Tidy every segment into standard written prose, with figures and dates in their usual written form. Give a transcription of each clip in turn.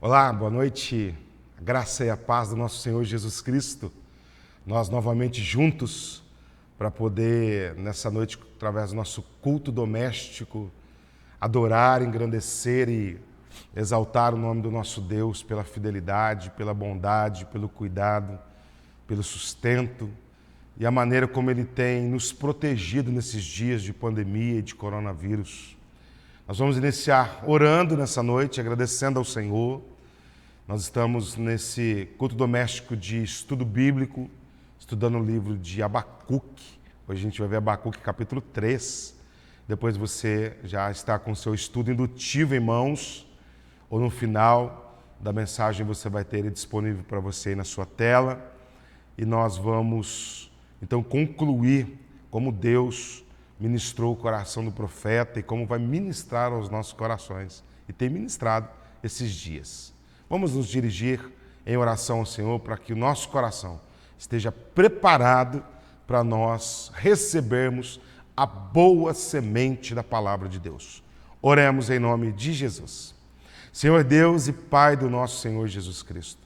Olá, boa noite. A graça e a paz do nosso Senhor Jesus Cristo. Nós novamente juntos para poder, nessa noite, através do nosso culto doméstico, adorar, engrandecer e exaltar o nome do nosso Deus pela fidelidade, pela bondade, pelo cuidado, pelo sustento e a maneira como Ele tem nos protegido nesses dias de pandemia e de coronavírus. Nós vamos iniciar orando nessa noite, agradecendo ao Senhor. Nós estamos nesse culto doméstico de estudo bíblico, estudando o livro de Abacuque. Hoje a gente vai ver Abacuque capítulo 3. Depois você já está com o seu estudo indutivo em mãos, ou no final da mensagem você vai ter ele disponível para você aí na sua tela. E nós vamos, então, concluir como Deus ministrou o coração do profeta e como vai ministrar aos nossos corações. E tem ministrado esses dias. Vamos nos dirigir em oração ao Senhor para que o nosso coração esteja preparado para nós recebermos a boa semente da palavra de Deus. Oremos em nome de Jesus. Senhor Deus e Pai do nosso Senhor Jesus Cristo,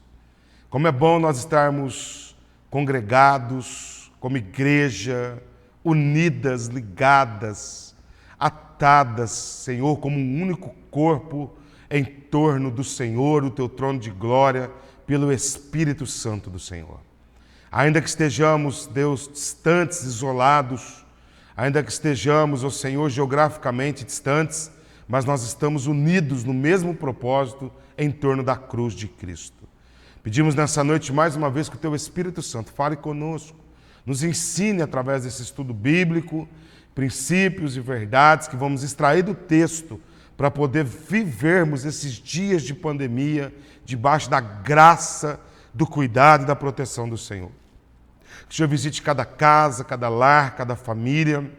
como é bom nós estarmos congregados como igreja, unidas, ligadas, atadas, Senhor, como um único corpo em torno do Senhor, o teu trono de glória, pelo Espírito Santo do Senhor. Ainda que estejamos, Deus, distantes, isolados, ainda que estejamos, ó Senhor, geograficamente distantes, mas nós estamos unidos no mesmo propósito em torno da cruz de Cristo. Pedimos nessa noite mais uma vez que o teu Espírito Santo fale conosco, nos ensine através desse estudo bíblico, princípios e verdades que vamos extrair do texto para poder vivermos esses dias de pandemia debaixo da graça, do cuidado e da proteção do Senhor. Que o Senhor visite cada casa, cada lar, cada família.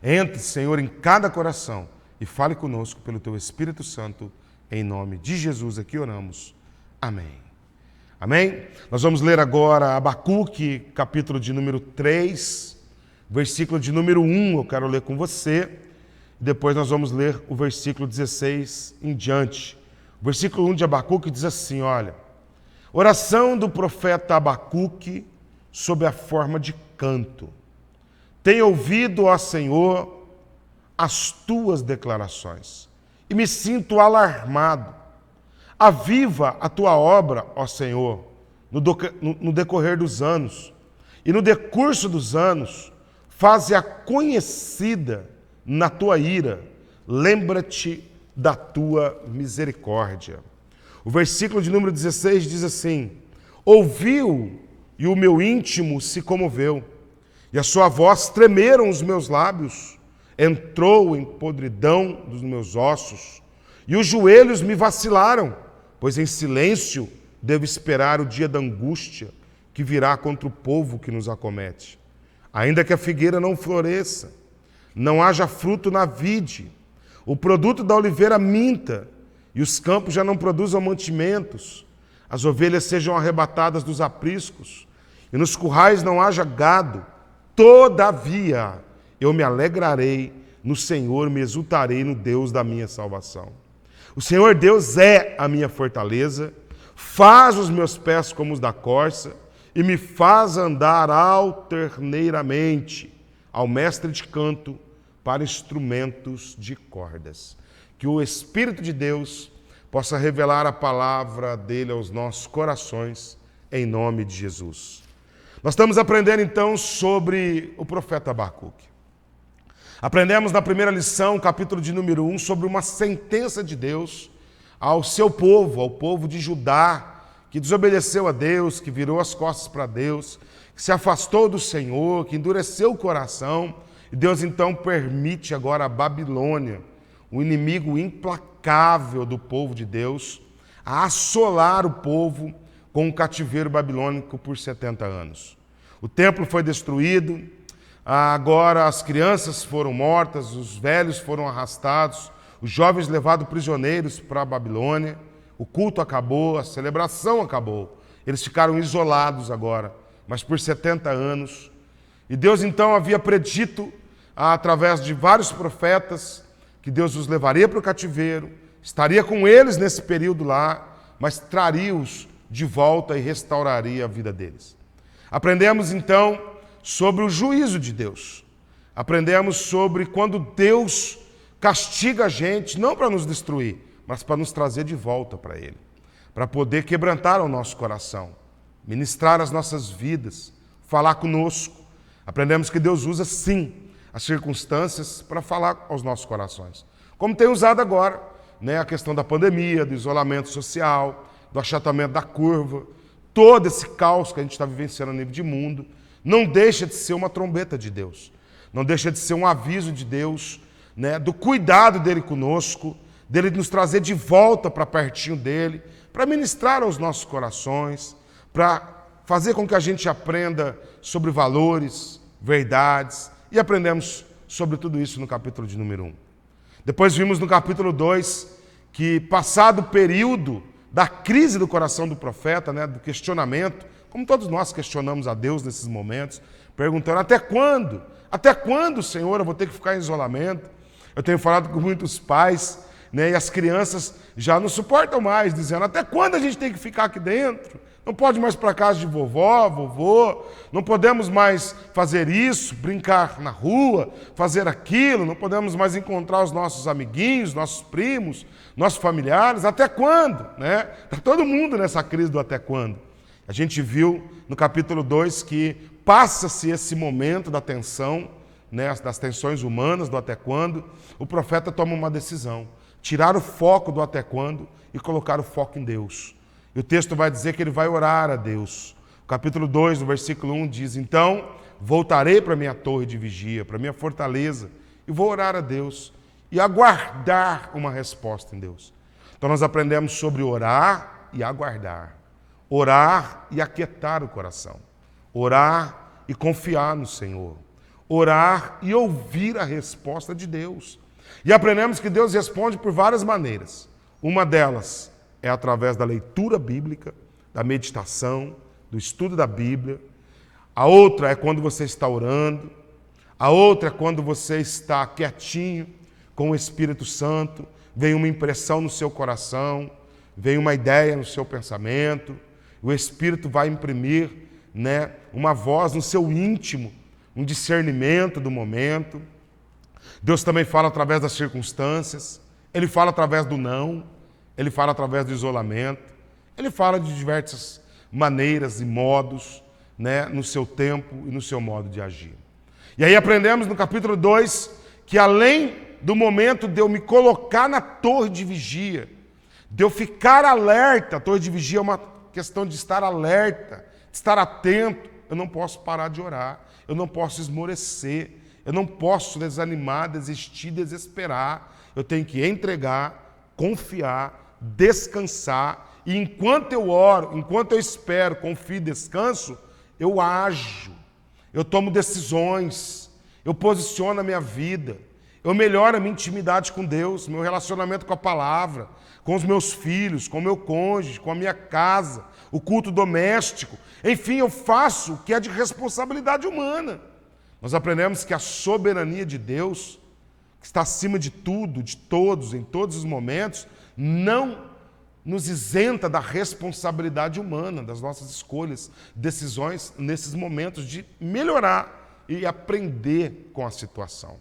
Entre, Senhor, em cada coração e fale conosco pelo teu Espírito Santo. Em nome de Jesus aqui oramos. Amém. Amém? Nós vamos ler agora Abacuque, capítulo de número 3, versículo de número 1, eu quero ler com você. Depois nós vamos ler o versículo 16 em diante. O versículo 1 de Abacuque diz assim, olha: oração do profeta Abacuque sob a forma de canto. Tenho ouvido, ó Senhor, as tuas declarações e me sinto alarmado. Aviva a tua obra, ó Senhor, no decorrer dos anos, e no decurso dos anos, faze-a conhecida na tua ira, lembra-te da tua misericórdia. O versículo de número 16 diz assim: ouviu e o meu íntimo se comoveu, e a sua voz tremeram os meus lábios, entrou em podridão dos meus ossos, e os joelhos me vacilaram, pois em silêncio devo esperar o dia da angústia que virá contra o povo que nos acomete. Ainda que a figueira não floresça, não haja fruto na vide, o produto da oliveira minta, e os campos já não produzam mantimentos, as ovelhas sejam arrebatadas dos apriscos, e nos currais não haja gado, todavia eu me alegrarei no Senhor, me exultarei no Deus da minha salvação. O Senhor Deus é a minha fortaleza, faz os meus pés como os da corça e me faz andar alterneiramente ao mestre de canto para instrumentos de cordas. Que o Espírito de Deus possa revelar a palavra dele aos nossos corações, em nome de Jesus. Nós estamos aprendendo então sobre o profeta Abacuque. Aprendemos na primeira lição, capítulo de número 1, sobre uma sentença de Deus ao seu povo, ao povo de Judá, que desobedeceu a Deus, que virou as costas para Deus, que se afastou do Senhor, que endureceu o coração. E Deus então permite agora a Babilônia, o inimigo implacável do povo de Deus, a assolar o povo com o cativeiro babilônico por 70 anos. O templo foi destruído. Agora as crianças foram mortas, os velhos foram arrastados, os jovens levados prisioneiros para a Babilônia, o culto acabou, a celebração acabou. Eles ficaram isolados agora, mas por 70 anos. E Deus então havia predito, através de vários profetas, que Deus os levaria para o cativeiro, estaria com eles nesse período lá, mas traria-os de volta e restauraria a vida deles. Aprendemos então sobre o juízo de Deus. Aprendemos sobre quando Deus castiga a gente, não para nos destruir, mas para nos trazer de volta para Ele, para poder quebrantar o nosso coração, ministrar as nossas vidas, falar conosco. Aprendemos que Deus usa, sim, as circunstâncias para falar aos nossos corações. Como tem usado agora, a questão da pandemia, do isolamento social, do achatamento da curva, todo esse caos que a gente está vivenciando a nível de mundo, não deixa de ser uma trombeta de Deus. Não deixa de ser um aviso de Deus, do cuidado dele conosco, dele nos trazer de volta para pertinho dele, para ministrar aos nossos corações, para fazer com que a gente aprenda sobre valores, verdades, e aprendemos sobre tudo isso no capítulo de número 1. Depois vimos no capítulo 2 que, passado o período da crise do coração do profeta, do questionamento, como todos nós questionamos a Deus nesses momentos, perguntando: até quando? Até quando, Senhor, eu vou ter que ficar em isolamento? Eu tenho falado com muitos pais, e as crianças já não suportam mais, dizendo: até quando a gente tem que ficar aqui dentro? Não pode mais para casa de vovó, vovô, não podemos mais fazer isso, brincar na rua, fazer aquilo, não podemos mais encontrar os nossos amiguinhos, nossos primos, nossos familiares. Até quando? Está todo mundo nessa crise do até quando. A gente viu no capítulo 2 que passa-se esse momento da tensão, das tensões humanas, do até quando, o profeta toma uma decisão: tirar o foco do até quando e colocar o foco em Deus. E o texto vai dizer que ele vai orar a Deus. O capítulo 2, no versículo 1, diz: então voltarei para a minha torre de vigia, para a minha fortaleza, e vou orar a Deus e aguardar uma resposta em Deus. Então nós aprendemos sobre orar e aguardar. Orar e aquietar o coração. Orar e confiar no Senhor. Orar e ouvir a resposta de Deus. E aprendemos que Deus responde por várias maneiras. Uma delas é através da leitura bíblica, da meditação, do estudo da Bíblia. A outra é quando você está orando. A outra é quando você está quietinho com o Espírito Santo. Vem uma impressão no seu coração, vem uma ideia no seu pensamento. O Espírito vai imprimir, uma voz no seu íntimo, um discernimento do momento. Deus também fala através das circunstâncias. Ele fala através do não. Ele fala através do isolamento. Ele fala de diversas maneiras e modos, no seu tempo e no seu modo de agir. E aí aprendemos no capítulo 2 que, além do momento de eu me colocar na torre de vigia, de eu ficar alerta, a torre de vigia é uma questão de estar alerta, de estar atento, eu não posso parar de orar, eu não posso esmorecer, eu não posso desanimar, desistir, desesperar. Eu tenho que entregar, confiar, descansar, e enquanto eu oro, enquanto eu espero, confio e descanso, eu ajo, eu tomo decisões, eu posiciono a minha vida, eu melhoro a minha intimidade com Deus, meu relacionamento com a palavra, com os meus filhos, com o meu cônjuge, com a minha casa, o culto doméstico. Enfim, eu faço o que é de responsabilidade humana. Nós aprendemos que a soberania de Deus, que está acima de tudo, de todos, em todos os momentos, não nos isenta da responsabilidade humana, das nossas escolhas, decisões nesses momentos de melhorar e aprender com a situação.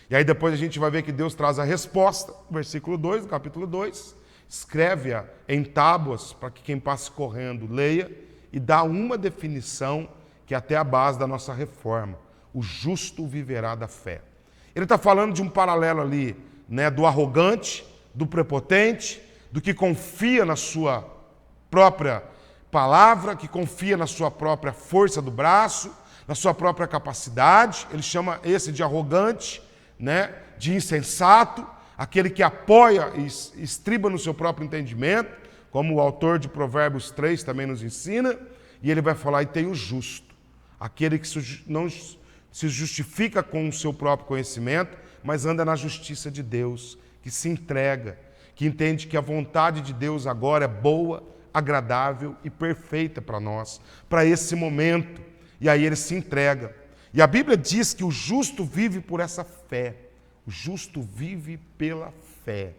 E aí depois a gente vai ver que Deus traz a resposta, versículo 2, do capítulo 2, escreve-a em tábuas para que quem passe correndo leia e dá uma definição que é até a base da nossa reforma: o justo viverá da fé. Ele está falando de um paralelo ali, do arrogante, do prepotente, do que confia na sua própria palavra, que confia na sua própria força do braço, na sua própria capacidade. Ele chama esse de arrogante, de insensato, aquele que apoia e estriba no seu próprio entendimento, como o autor de Provérbios 3 também nos ensina. E ele vai falar: e tem o justo, aquele que não se justifica com o seu próprio conhecimento, mas anda na justiça de Deus, que se entrega, que entende que a vontade de Deus agora é boa, agradável e perfeita para nós, para esse momento. E aí ele se entrega. E a Bíblia diz que o justo vive por essa fé. O justo vive pela fé.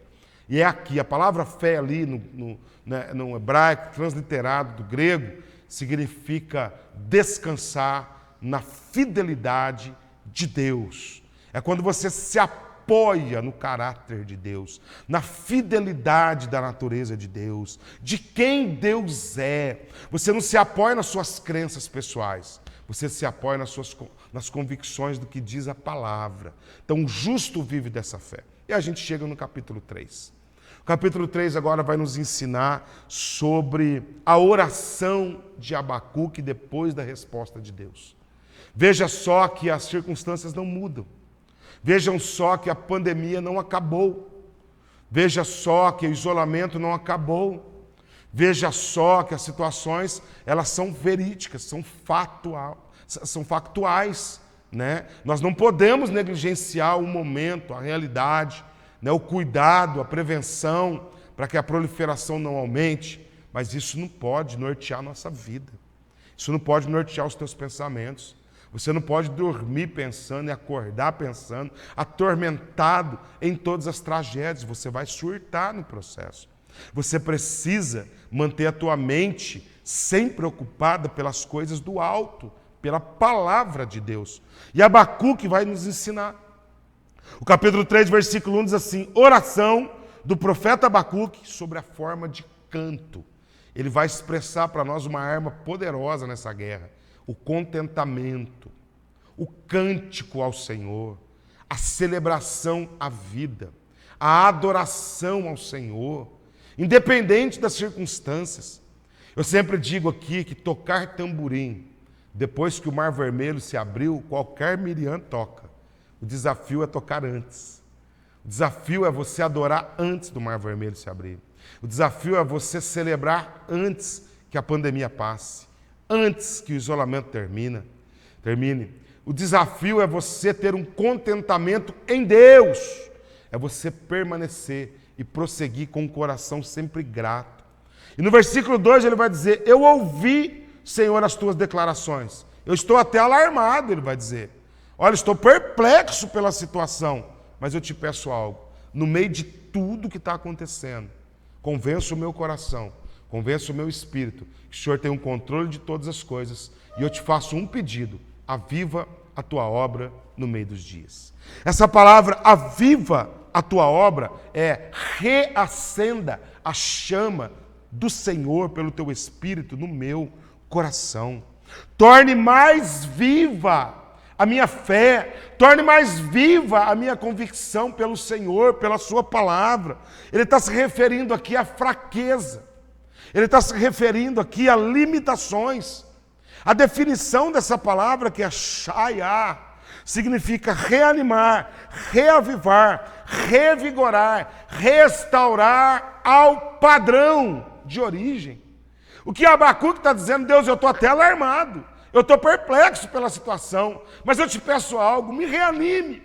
E é aqui, a palavra fé ali no hebraico, transliterado do grego, significa descansar na fidelidade de Deus. É quando você se apoia no caráter de Deus, na fidelidade da natureza de Deus, de quem Deus é. Você não se apoia nas suas crenças pessoais, você se apoia nas convicções do que diz a palavra. Então, o justo vive dessa fé. E a gente chega no capítulo 3. O capítulo 3 agora vai nos ensinar sobre a oração de Abacuque depois da resposta de Deus. Veja só que as circunstâncias não mudam. Vejam só que a pandemia não acabou. Veja só que o isolamento não acabou. Veja só que as situações, elas são verídicas, são factuais, né? Nós não podemos negligenciar o momento, a realidade, né? O cuidado, a prevenção, para que a proliferação não aumente, mas isso não pode nortear a nossa vida. Isso não pode nortear os teus pensamentos. Você não pode dormir pensando e acordar pensando, atormentado em todas as tragédias. Você vai surtar no processo. Você precisa manter a tua mente sempre ocupada pelas coisas do alto, pela palavra de Deus. E Abacuque vai nos ensinar. O capítulo 3, versículo 1 diz assim: oração do profeta Abacuque sobre a forma de canto. Ele vai expressar para nós uma arma poderosa nessa guerra. O contentamento, o cântico ao Senhor, a celebração à vida, a adoração ao Senhor, independente das circunstâncias. Eu sempre digo aqui que tocar tamborim, depois que o Mar Vermelho se abriu, qualquer Miriam toca. O desafio é tocar antes. O desafio é você adorar antes do Mar Vermelho se abrir. O desafio é você celebrar antes que a pandemia passe. Antes que o isolamento termine. O desafio é você ter um contentamento em Deus. É você permanecer e prosseguir com o coração sempre grato. E no versículo 2 ele vai dizer: eu ouvi, Senhor, as tuas declarações. Eu estou até alarmado, ele vai dizer. Olha, estou perplexo pela situação, mas eu te peço algo. No meio de tudo que está acontecendo, convença o meu coração, convença o meu espírito que o Senhor tem um controle de todas as coisas, e eu te faço um pedido: aviva a tua obra no meio dos dias. Essa palavra aviva a tua obra é reacenda a chama do Senhor pelo teu espírito no meu coração. Torne mais viva a minha fé, torne mais viva a minha convicção pelo Senhor, pela sua palavra. Ele está se referindo aqui à fraqueza. Ele está se referindo aqui a limitações. A definição dessa palavra, que é shaiá, significa reanimar, reavivar, revigorar, restaurar ao padrão de origem. O que Abacuque está dizendo: Deus, eu estou até alarmado, eu estou perplexo pela situação, mas eu te peço algo: me reanime,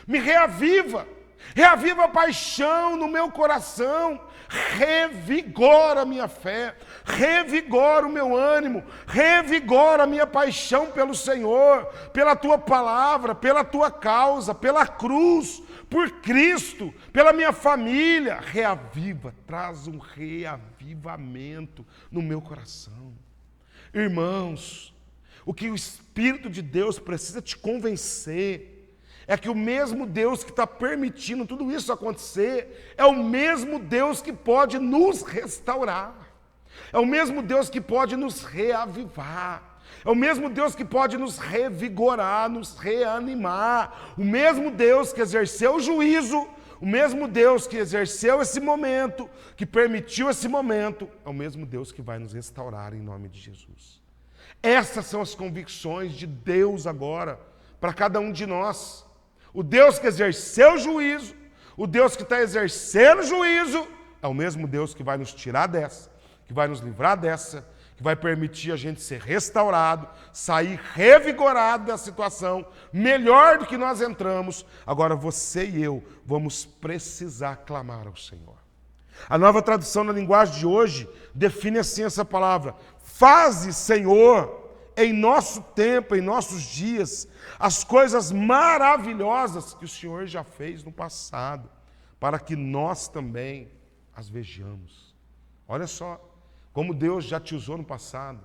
me reaviva, reaviva a paixão no meu coração, revigora a minha fé, revigora o meu ânimo, revigora a minha paixão pelo Senhor, pela tua palavra, pela tua causa, pela cruz, por Cristo, pela minha família. Reaviva, traz um reavivamento no meu coração. Irmãos, o que o Espírito de Deus precisa te convencer é que o mesmo Deus que está permitindo tudo isso acontecer é o mesmo Deus que pode nos restaurar. É o mesmo Deus que pode nos reavivar. É o mesmo Deus que pode nos revigorar, nos reanimar. O mesmo Deus que exerceu o juízo, o mesmo Deus que exerceu esse momento, que permitiu esse momento, é o mesmo Deus que vai nos restaurar em nome de Jesus. Essas são as convicções de Deus agora para cada um de nós. O Deus que exerceu o juízo, o Deus que está exercendo o juízo, é o mesmo Deus que vai nos tirar dessa, que vai nos livrar dessa, que vai permitir a gente ser restaurado, sair revigorado da situação, melhor do que nós entramos. Agora você e eu vamos precisar clamar ao Senhor. A Nova Tradução na linguagem de hoje define assim essa palavra: faze, Senhor, em nosso tempo, em nossos dias, as coisas maravilhosas que o Senhor já fez no passado. para que nós também as vejamos. Olha só, como Deus já te usou no passado,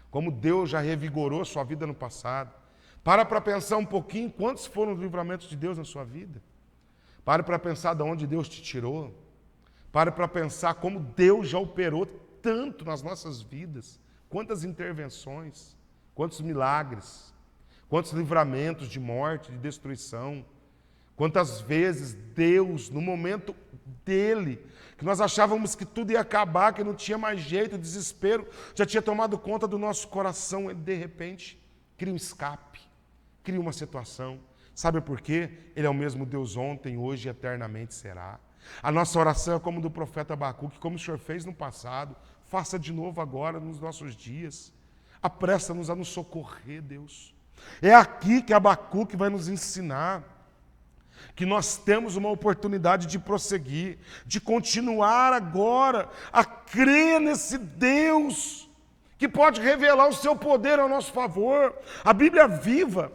como Deus já revigorou sua vida no passado. Para pensar um pouquinho quantos foram os livramentos de Deus na sua vida. Pare para pensar de onde Deus te tirou. Pare para pensar como Deus já operou tanto nas nossas vidas. Quantas intervenções, quantos milagres, quantos livramentos de morte, de destruição. Quantas vezes Deus, no momento dele, que nós achávamos que tudo ia acabar, que não tinha mais jeito, o desespero já tinha tomado conta do nosso coração, ele de repente cria um escape, cria uma situação. Sabe por quê? Ele é o mesmo Deus ontem, hoje e eternamente será. A nossa oração é como do profeta Abacuque, como o Senhor fez no passado, faça de novo agora nos nossos dias. Apressa-nos a nos socorrer, Deus. É aqui que Abacuque vai nos ensinar que nós temos uma oportunidade de prosseguir, de continuar agora a crer nesse Deus que pode revelar o seu poder ao nosso favor. A Bíblia viva,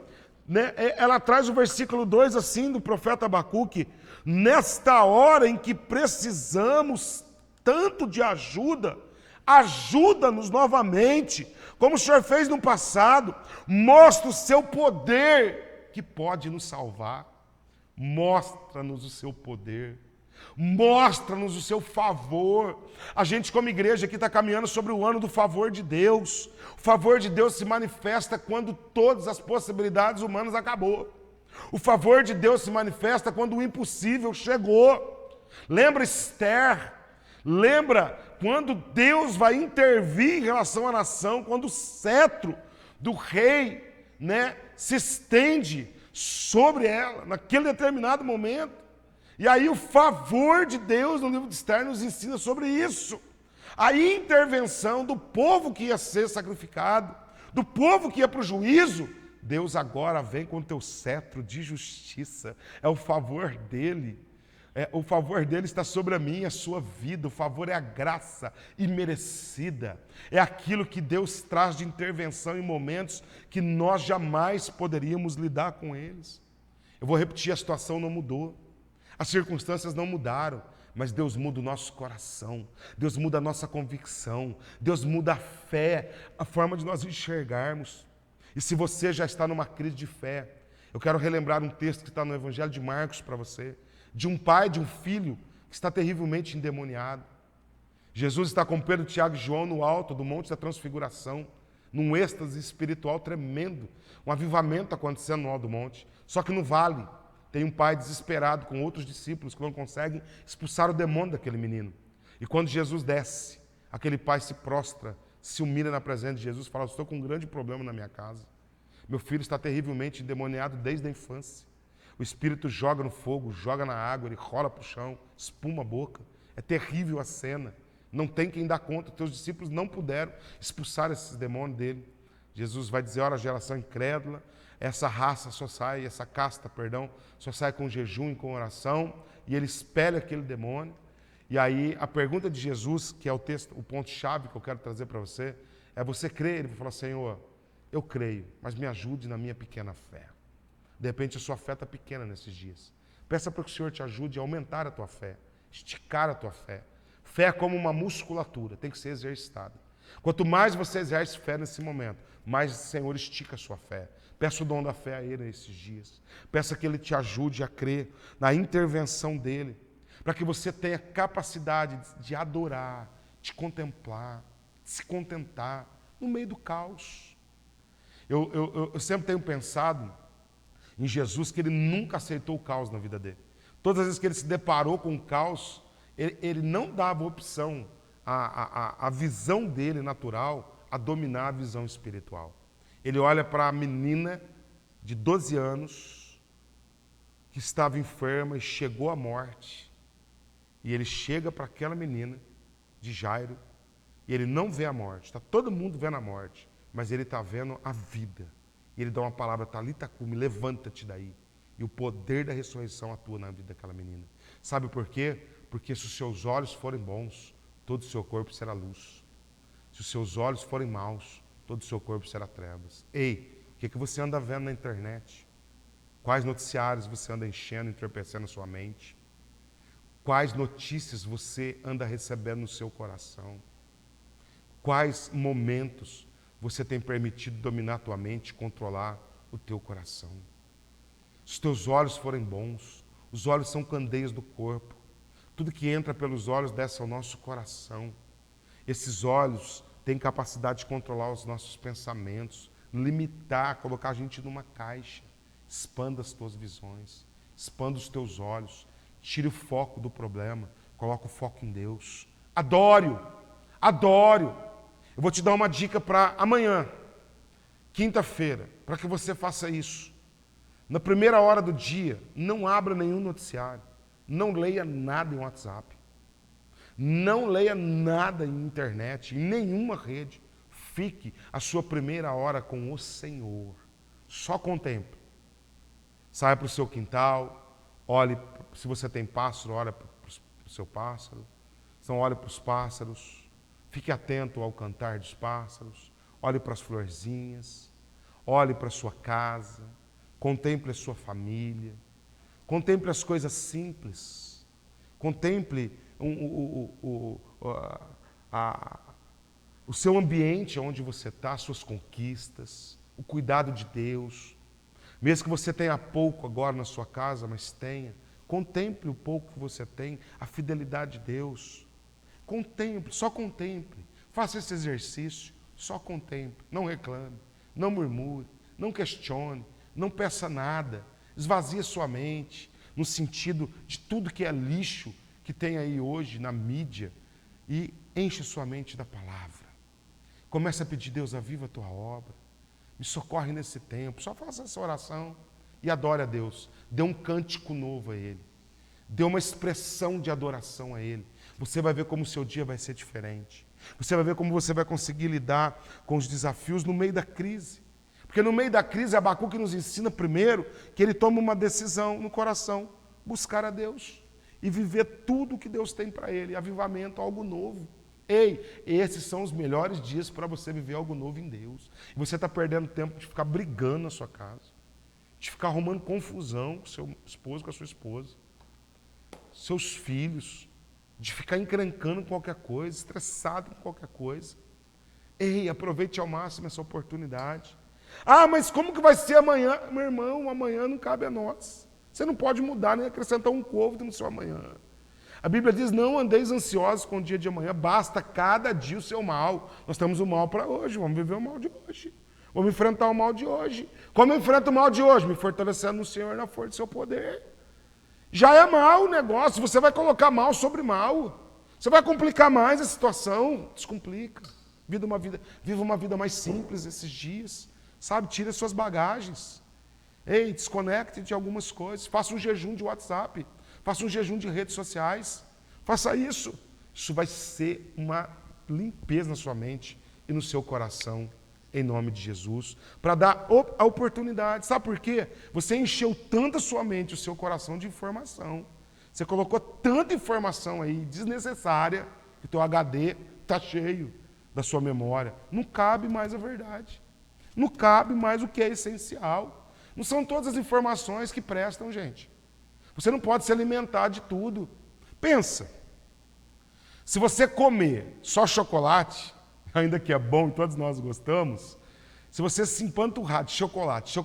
né, ela traz o versículo 2 assim do profeta Abacuque: nesta hora em que precisamos tanto de ajuda, ajuda-nos novamente, como o Senhor fez no passado, mostra o seu poder que pode nos salvar. Mostra-nos o seu poder, mostra-nos o seu favor. A gente como igreja aqui está caminhando sobre o ano do favor de Deus. O favor de Deus se manifesta quando todas as possibilidades humanas acabou. O favor de Deus se manifesta quando o impossível chegou. Lembra Esther? Lembra quando Deus vai intervir em relação à nação, quando o cetro do rei, né, se estende sobre ela, naquele determinado momento. E aí o favor de Deus no livro de Esther nos ensina sobre isso. A intervenção do povo que ia ser sacrificado, do povo que ia para o juízo, Deus agora vem com o teu cetro de justiça. É o favor dele. O favor dele está sobre a mim e a sua vida. O favor é a graça imerecida. É aquilo que Deus traz de intervenção em momentos que nós jamais poderíamos lidar com eles. Eu vou repetir, a situação não mudou. As circunstâncias não mudaram. Mas Deus muda o nosso coração. Deus muda a nossa convicção. Deus muda a fé, a forma de nós enxergarmos. E se você já está numa crise de fé, eu quero relembrar um texto que está no Evangelho de Marcos para você, de um pai, de um filho, que está terrivelmente endemoniado. Jesus está com Pedro, Tiago e João no alto do Monte da Transfiguração, num êxtase espiritual tremendo, um avivamento acontecendo no alto do monte. Só que no vale tem um pai desesperado com outros discípulos que não conseguem expulsar o demônio daquele menino. E quando Jesus desce, aquele pai se prostra, se humilha na presença de Jesus e fala: estou com um grande problema na minha casa. Meu filho está terrivelmente endemoniado desde a infância. O espírito joga no fogo, joga na água, ele rola para o chão, espuma a boca. É terrível a cena. Não tem quem dá conta. Teus discípulos não puderam expulsar esses demônios dele. Jesus vai dizer: ora, geração incrédula, essa raça só sai, essa casta, perdão, só sai com jejum e com oração. E ele expele aquele demônio. E aí a pergunta de Jesus, que é o texto, o ponto-chave que eu quero trazer para você, é: você crê? Ele vai falar: Senhor, eu creio, mas me ajude na minha pequena fé. De repente a sua fé está pequena nesses dias. Peça para que o Senhor te ajude a aumentar a tua fé, esticar a tua fé. Fé é como uma musculatura, tem que ser exercitada. Quanto mais você exerce fé nesse momento, mais o Senhor estica a sua fé. Peça o dom da fé a Ele nesses dias. Peça que Ele te ajude a crer na intervenção dEle, para que você tenha capacidade de adorar, de contemplar, de se contentar no meio do caos. Eu sempre tenho pensado em Jesus, que ele nunca aceitou o caos na vida dele. Todas as vezes que ele se deparou com o caos, ele não dava opção à visão dele natural a dominar a visão espiritual. Ele olha para a menina de 12 anos que estava enferma e chegou à morte. E ele chega para aquela menina de Jairo e ele não vê a morte. Está todo mundo vendo a morte, mas ele está vendo a vida. E ele dá uma palavra: Talita cumi, levanta-te daí. E o poder da ressurreição atua na vida daquela menina. Sabe por quê? Porque se os seus olhos forem bons, todo o seu corpo será luz. Se os seus olhos forem maus, todo o seu corpo será trevas. Ei, o que você anda vendo na internet? Quais noticiários você anda enchendo, entorpecendo a sua mente? Quais notícias você anda recebendo no seu coração? Quais momentos você tem permitido dominar a tua mente, controlar o teu coração? Se os teus olhos forem bons, os olhos são candeias do corpo. Tudo que entra pelos olhos desce ao nosso coração. Esses olhos têm capacidade de controlar os nossos pensamentos, limitar, colocar a gente numa caixa. Expanda as tuas visões, expanda os teus olhos, tire o foco do problema, coloca o foco em Deus. Adore-o, adore-o. Eu vou te dar uma dica para amanhã, quinta-feira, para que você faça isso. Na primeira hora do dia, não abra nenhum noticiário, não leia nada em WhatsApp, não leia nada em internet, em nenhuma rede. Fique a sua primeira hora com o Senhor. Só contemple. Saia para o seu quintal, olhe, se você tem pássaro, olhe para o seu pássaro. Então, olhe para os pássaros, fique atento ao cantar dos pássaros, olhe para as florzinhas, olhe para a sua casa, contemple a sua família, contemple as coisas simples, contemple o seu ambiente onde você está, as suas conquistas, o cuidado de Deus. Mesmo que você tenha pouco agora na sua casa, mas tenha, contemple o pouco que você tem, a fidelidade de Deus. Contemple, só contemple. Faça esse exercício, só contemple. Não reclame, não murmure, não questione, não peça nada. Esvazie sua mente, no sentido de tudo que é lixo que tem aí hoje na mídia, e enche sua mente da palavra. Comece a pedir: Deus, aviva a tua obra, me socorre nesse tempo. Só faça essa oração e adore a Deus. Dê um cântico novo a Ele. Dê uma expressão de adoração a Ele. Você vai ver como o seu dia vai ser diferente. Você vai ver como você vai conseguir lidar com os desafios no meio da crise. Porque no meio da crise, Abacuque nos ensina primeiro que ele toma uma decisão no coração: buscar a Deus e viver tudo o que Deus tem para ele. Avivamento, algo novo. Ei, esses são os melhores dias para você viver algo novo em Deus. E você está perdendo tempo de ficar brigando na sua casa, de ficar arrumando confusão com seu esposo, com a sua esposa, seus filhos, de ficar encrencando com qualquer coisa, estressado com qualquer coisa. Ei, aproveite ao máximo essa oportunidade. Ah, mas como que vai ser amanhã? Meu irmão, amanhã não cabe a nós. Você não pode mudar nem acrescentar um côvado no seu amanhã. A Bíblia diz: não andeis ansiosos com o dia de amanhã, basta cada dia o seu mal. Nós temos o mal para hoje, vamos viver o mal de hoje. Vamos enfrentar o mal de hoje. Como eu enfrento o mal de hoje? Me fortalecendo no Senhor na força do seu poder. Já é mal o negócio, você vai colocar mal sobre mal. Você vai complicar mais a situação. Descomplica. Viva uma vida mais simples esses dias. Sabe, tire as suas bagagens. Ei, desconecte de algumas coisas. Faça um jejum de WhatsApp. Faça um jejum de redes sociais. Faça isso. Isso vai ser uma limpeza na sua mente e no seu coração, em nome de Jesus, para dar a oportunidade. Sabe por quê? Você encheu tanto a sua mente, o seu coração de informação. Você colocou tanta informação aí desnecessária que o teu HD está cheio da sua memória. Não cabe mais a verdade. Não cabe mais o que é essencial. Não são todas as informações que prestam, gente. Você não pode se alimentar de tudo. Pensa, se você comer só chocolate, ainda que é bom e todos nós gostamos, se você se empanturrar de chocolate,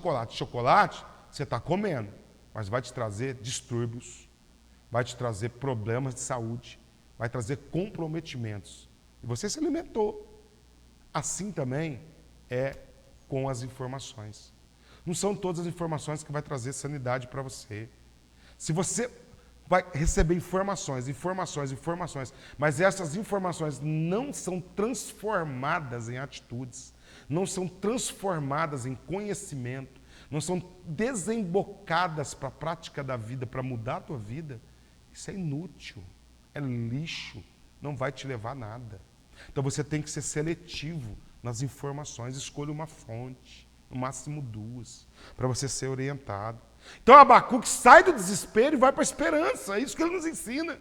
você está comendo, mas vai te trazer distúrbios, vai te trazer problemas de saúde, vai trazer comprometimentos. E você se alimentou. Assim também é com as informações. Não são todas as informações que vai trazer sanidade para você. Se você vai receber informações, mas essas informações não são transformadas em atitudes, não são transformadas em conhecimento, não são desembocadas para a prática da vida, para mudar a tua vida, isso é inútil, é lixo, não vai te levar a nada. Então você tem que ser seletivo nas informações, escolha uma fonte, no máximo 2, para você ser orientado. Então Abacuque sai do desespero e vai para a esperança, é isso que ele nos ensina.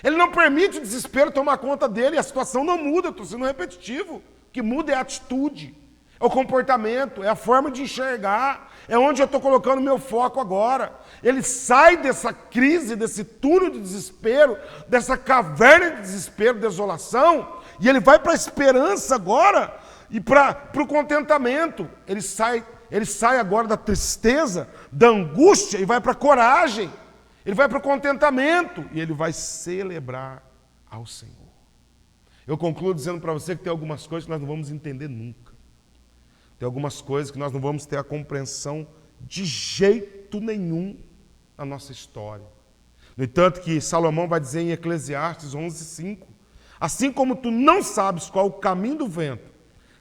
Ele não permite o desespero tomar conta dele, a situação não muda, eu estou sendo repetitivo. O que muda é a atitude. É o comportamento, é a forma de enxergar, é onde eu estou colocando meu foco agora. Ele sai dessa crise, desse túnel de desespero, dessa caverna de desespero, desolação, e ele vai para a esperança agora e para o contentamento. Ele sai agora da tristeza, da angústia e vai para a coragem. Ele vai para o contentamento e ele vai celebrar ao Senhor. Eu concluo dizendo para você que tem algumas coisas que nós não vamos entender nunca. Tem algumas coisas que nós não vamos ter a compreensão de jeito nenhum na nossa história. No entanto, que Salomão vai dizer em Eclesiastes 11:5, assim como tu não sabes qual o caminho do vento,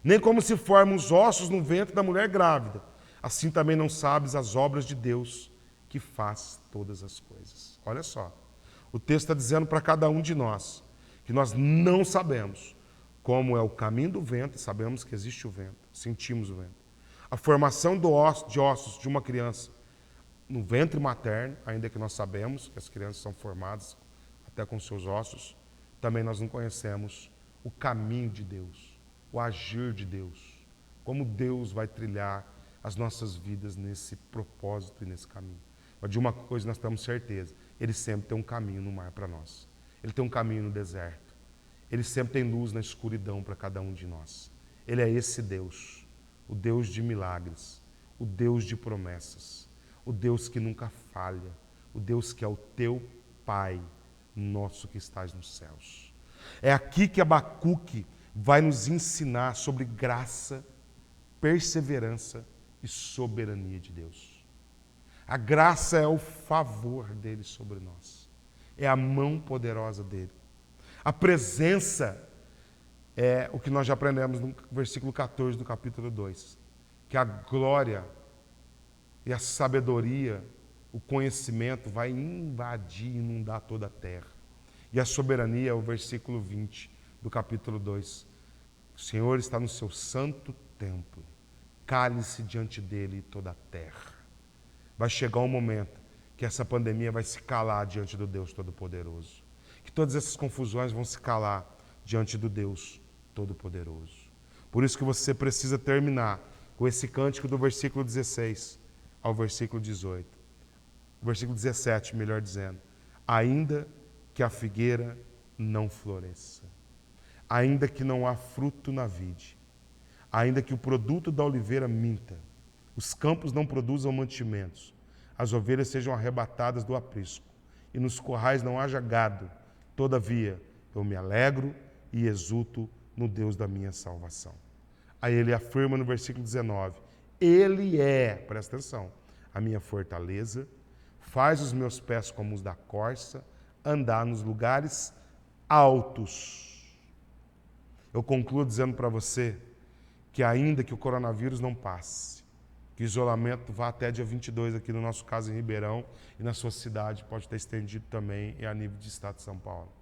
nem como se formam os ossos no ventre da mulher grávida, assim também não sabes as obras de Deus que faz todas as coisas. Olha só, o texto está dizendo para cada um de nós que nós não sabemos como é o caminho do vento, sabemos que existe o vento, sentimos o vento. A formação de ossos de uma criança no ventre materno, ainda que nós sabemos que as crianças são formadas até com seus ossos, também nós não conhecemos o caminho de Deus, o agir de Deus, como Deus vai trilhar as nossas vidas nesse propósito e nesse caminho. Mas de uma coisa nós temos certeza, Ele sempre tem um caminho no mar para nós. Ele tem um caminho no deserto. Ele sempre tem luz na escuridão para cada um de nós. Ele é esse Deus, o Deus de milagres, o Deus de promessas, o Deus que nunca falha, o Deus que é o teu Pai, nosso que estás nos céus. É aqui que Abacuque vai nos ensinar sobre graça, perseverança e soberania de Deus. A graça é o favor dele sobre nós, é a mão poderosa dele. A presença é o que nós já aprendemos no versículo 14 do capítulo 2, que a glória e a sabedoria, o conhecimento vai invadir e inundar toda a terra. E a soberania é o versículo 20 do capítulo 2. O Senhor está no seu santo templo, cale-se diante dele toda a terra. Vai chegar um momento que essa pandemia vai se calar diante do Deus Todo-Poderoso. Que todas essas confusões vão se calar diante do Deus Todo-Poderoso. Por isso que você precisa terminar com esse cântico do versículo 16 ao versículo 18. O versículo 17, melhor dizendo. Ainda que a figueira não floresça, ainda que não há fruto na vide, ainda que o produto da oliveira minta, os campos não produzam mantimentos, as ovelhas sejam arrebatadas do aprisco, e nos corrais não haja gado, todavia eu me alegro e exulto no Deus da minha salvação. Aí ele afirma no versículo 19, Ele é, presta atenção, a minha fortaleza, faz os meus pés como os da corça, andar nos lugares altos. Eu concluo dizendo para você que ainda que o coronavírus não passe, que o isolamento vá até dia 22 aqui no nosso caso em Ribeirão e na sua cidade, pode ter estendido também a nível de estado de São Paulo.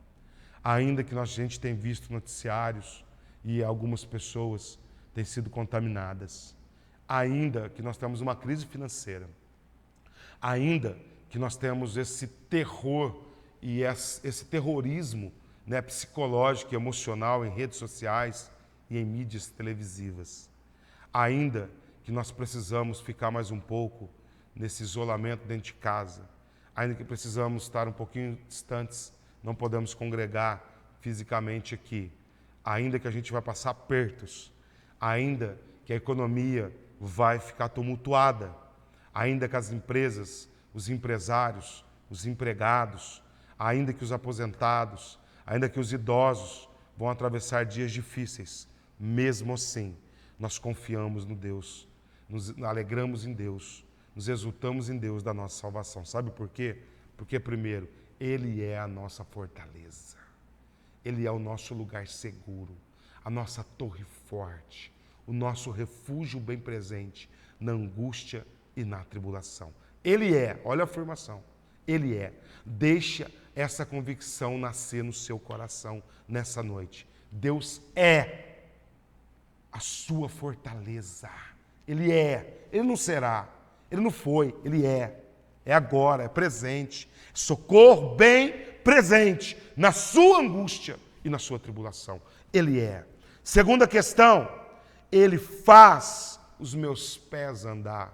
Ainda que a gente tenha visto noticiários e algumas pessoas têm sido contaminadas, ainda que nós temos uma crise financeira, ainda que nós temos esse terror e esse terrorismo, né, psicológico e emocional em redes sociais e em mídias televisivas, ainda que nós precisamos ficar mais um pouco nesse isolamento dentro de casa, ainda que precisamos estar um pouquinho distantes, não podemos congregar fisicamente aqui, ainda que a gente vai passar apertos, ainda que a economia vai ficar tumultuada, ainda que as empresas, os empresários, os empregados, ainda que os aposentados, ainda que os idosos vão atravessar dias difíceis, mesmo assim, nós confiamos no Deus, nos alegramos em Deus, nos exultamos em Deus da nossa salvação. Sabe por quê? Porque, primeiro, Ele é a nossa fortaleza. Ele é o nosso lugar seguro, a nossa torre forte, o nosso refúgio bem presente na angústia e na tribulação. Ele é, olha a afirmação, Ele é. Deixa essa convicção nascer no seu coração nessa noite. Deus é a sua fortaleza. Ele é, Ele não será, Ele não foi, Ele é. É agora, é presente. Socorro bem presente na sua angústia e na sua tribulação. Ele é. Segunda questão, Ele faz os meus pés andar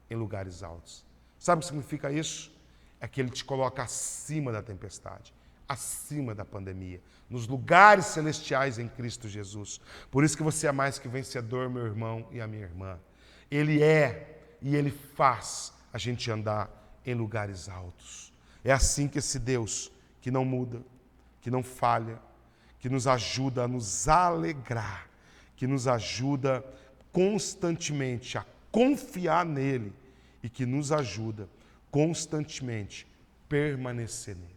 em lugares altos. Sabe o que significa isso? É que Ele te coloca acima da tempestade, acima da pandemia, nos lugares celestiais em Cristo Jesus. Por isso que você é mais que vencedor, meu irmão e a minha irmã. Ele é e Ele faz a gente andar em lugares altos. É assim que esse Deus, que não muda, que não falha, que nos ajuda a nos alegrar, que nos ajuda constantemente a confiar nele e que nos ajuda constantemente a permanecer nele.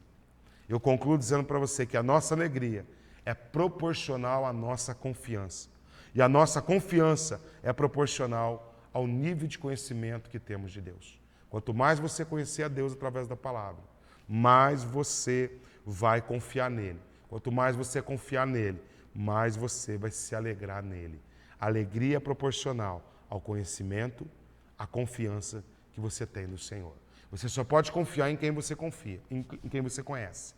Eu concluo dizendo para você que a nossa alegria é proporcional à nossa confiança. E a nossa confiança é proporcional ao nível de conhecimento que temos de Deus. Quanto mais você conhecer a Deus através da palavra, mais você vai confiar nele. Quanto mais você confiar nele, mais você vai se alegrar nele. A alegria é proporcional ao conhecimento, à confiança que você tem no Senhor. Você só pode confiar em quem você confia, em quem você conhece.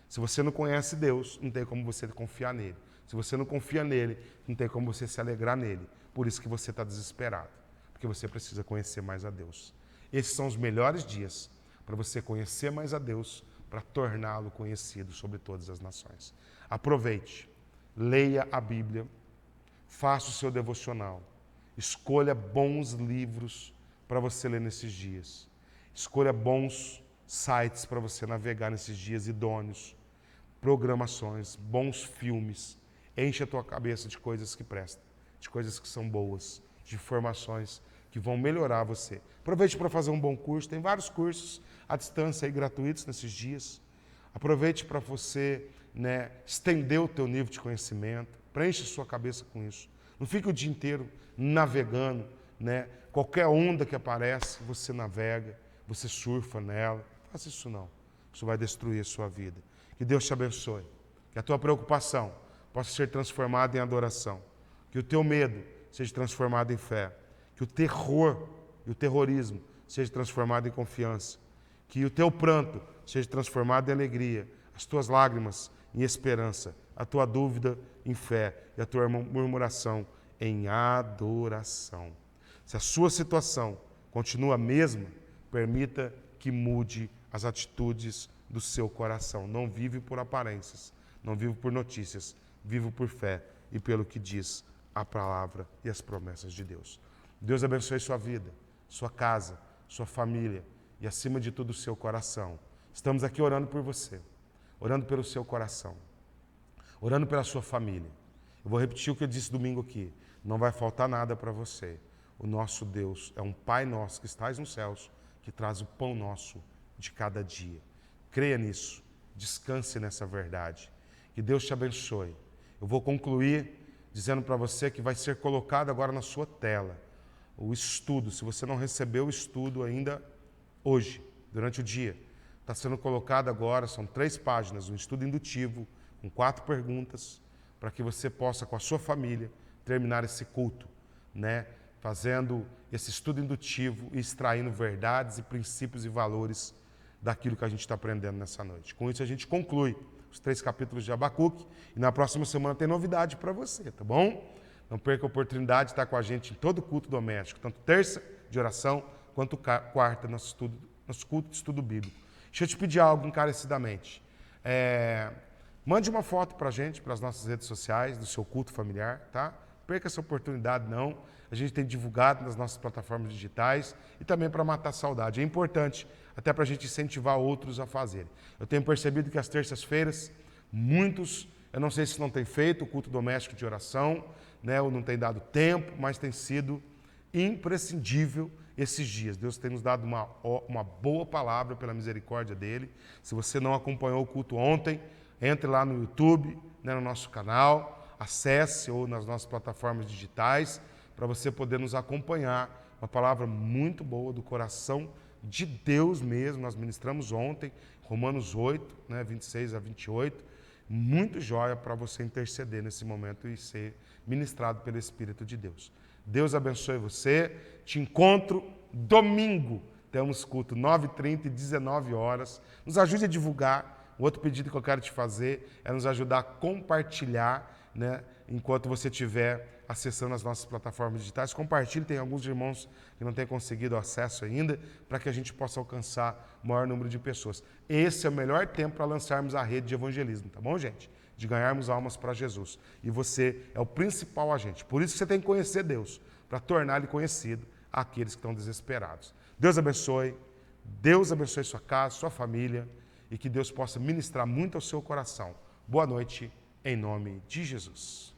Se você não conhece Deus, não tem como você confiar nele. Se você não confia nele, não tem como você se alegrar nele. Por isso que você está desesperado, porque você precisa conhecer mais a Deus. Esses são os melhores dias para você conhecer mais a Deus, para torná-lo conhecido sobre todas as nações. Aproveite, leia a Bíblia, faça o seu devocional, escolha bons livros para você ler nesses dias, escolha bons sites para você navegar nesses dias idôneos, programações, bons filmes, enche a tua cabeça de coisas que prestam, de coisas que são boas, de informações que vão melhorar você. Aproveite para fazer um bom curso, tem vários cursos à distância aí gratuitos nesses dias. Aproveite para você estender o teu nível de conhecimento, preencha a sua cabeça com isso. Não fique o dia inteiro navegando, qualquer onda que aparece, você navega, você surfa nela. Não faça isso não, isso vai destruir a sua vida. Que Deus te abençoe, que a tua preocupação possa ser transformada em adoração, que o teu medo seja transformado em fé, que o terror e o terrorismo seja transformado em confiança, que o teu pranto seja transformado em alegria, as tuas lágrimas em esperança, a tua dúvida em fé e a tua murmuração em adoração. Se a sua situação continua a mesma, permita que mude as atitudes do seu coração. Não vive por aparências, não vive por notícias, vive por fé e pelo que diz a palavra e as promessas de Deus. Deus abençoe sua vida, sua casa, sua família e, acima de tudo, o seu coração. Estamos aqui orando por você, orando pelo seu coração, orando pela sua família. Eu vou repetir o que eu disse domingo aqui. Não vai faltar nada para você. O nosso Deus é um Pai nosso que estás nos céus, que traz o pão nosso de cada dia. Creia nisso, descanse nessa verdade. Que Deus te abençoe. Eu vou concluir dizendo para você que vai ser colocado agora na sua tela o estudo. Se você não recebeu o estudo ainda hoje, durante o dia, está sendo colocado agora, são 3 páginas, um estudo indutivo, com 4 perguntas, para que você possa, com a sua família, terminar esse culto, fazendo esse estudo indutivo e extraindo verdades e princípios e valores daquilo que a gente está aprendendo nessa noite. Com isso a gente conclui os 3 capítulos de Abacuque e na próxima semana tem novidade para você, tá bom? Não perca a oportunidade de estar com a gente em todo culto doméstico, tanto terça de oração quanto quarta, nosso culto de estudo bíblico. Deixa eu te pedir algo encarecidamente. Mande uma foto para a gente, para as nossas redes sociais, do seu culto familiar, tá? Perca essa oportunidade não. A gente tem divulgado nas nossas plataformas digitais e também para matar a saudade. É importante até para a gente incentivar outros a fazerem. Eu tenho percebido que às terças-feiras, muitos, eu não sei se não têm feito o culto doméstico de oração, ou não tem dado tempo, mas tem sido imprescindível esses dias. Deus tem nos dado uma boa palavra pela misericórdia dele. Se você não acompanhou o culto ontem, entre lá no YouTube, no nosso canal, acesse ou nas nossas plataformas digitais para você poder nos acompanhar. Uma palavra muito boa do coração de Deus mesmo. Nós ministramos ontem, Romanos 8, 26 a 28. Muito joia para você interceder nesse momento e ser ministrado pelo Espírito de Deus. Deus abençoe você. Te encontro domingo. Temos culto 9h30 e 19 horas. Nos ajude a divulgar. O outro pedido que eu quero te fazer é nos ajudar a compartilhar, enquanto você estiver acessando as nossas plataformas digitais. Compartilhe, tem alguns irmãos que não têm conseguido acesso ainda, para que a gente possa alcançar o maior número de pessoas. Esse é o melhor tempo para lançarmos a rede de evangelismo, tá bom, gente? De ganharmos almas para Jesus. E você é o principal agente. Por isso que você tem que conhecer Deus, para tornar-lhe conhecido àqueles que estão desesperados. Deus abençoe sua casa, sua família, e que Deus possa ministrar muito ao seu coração. Boa noite, em nome de Jesus.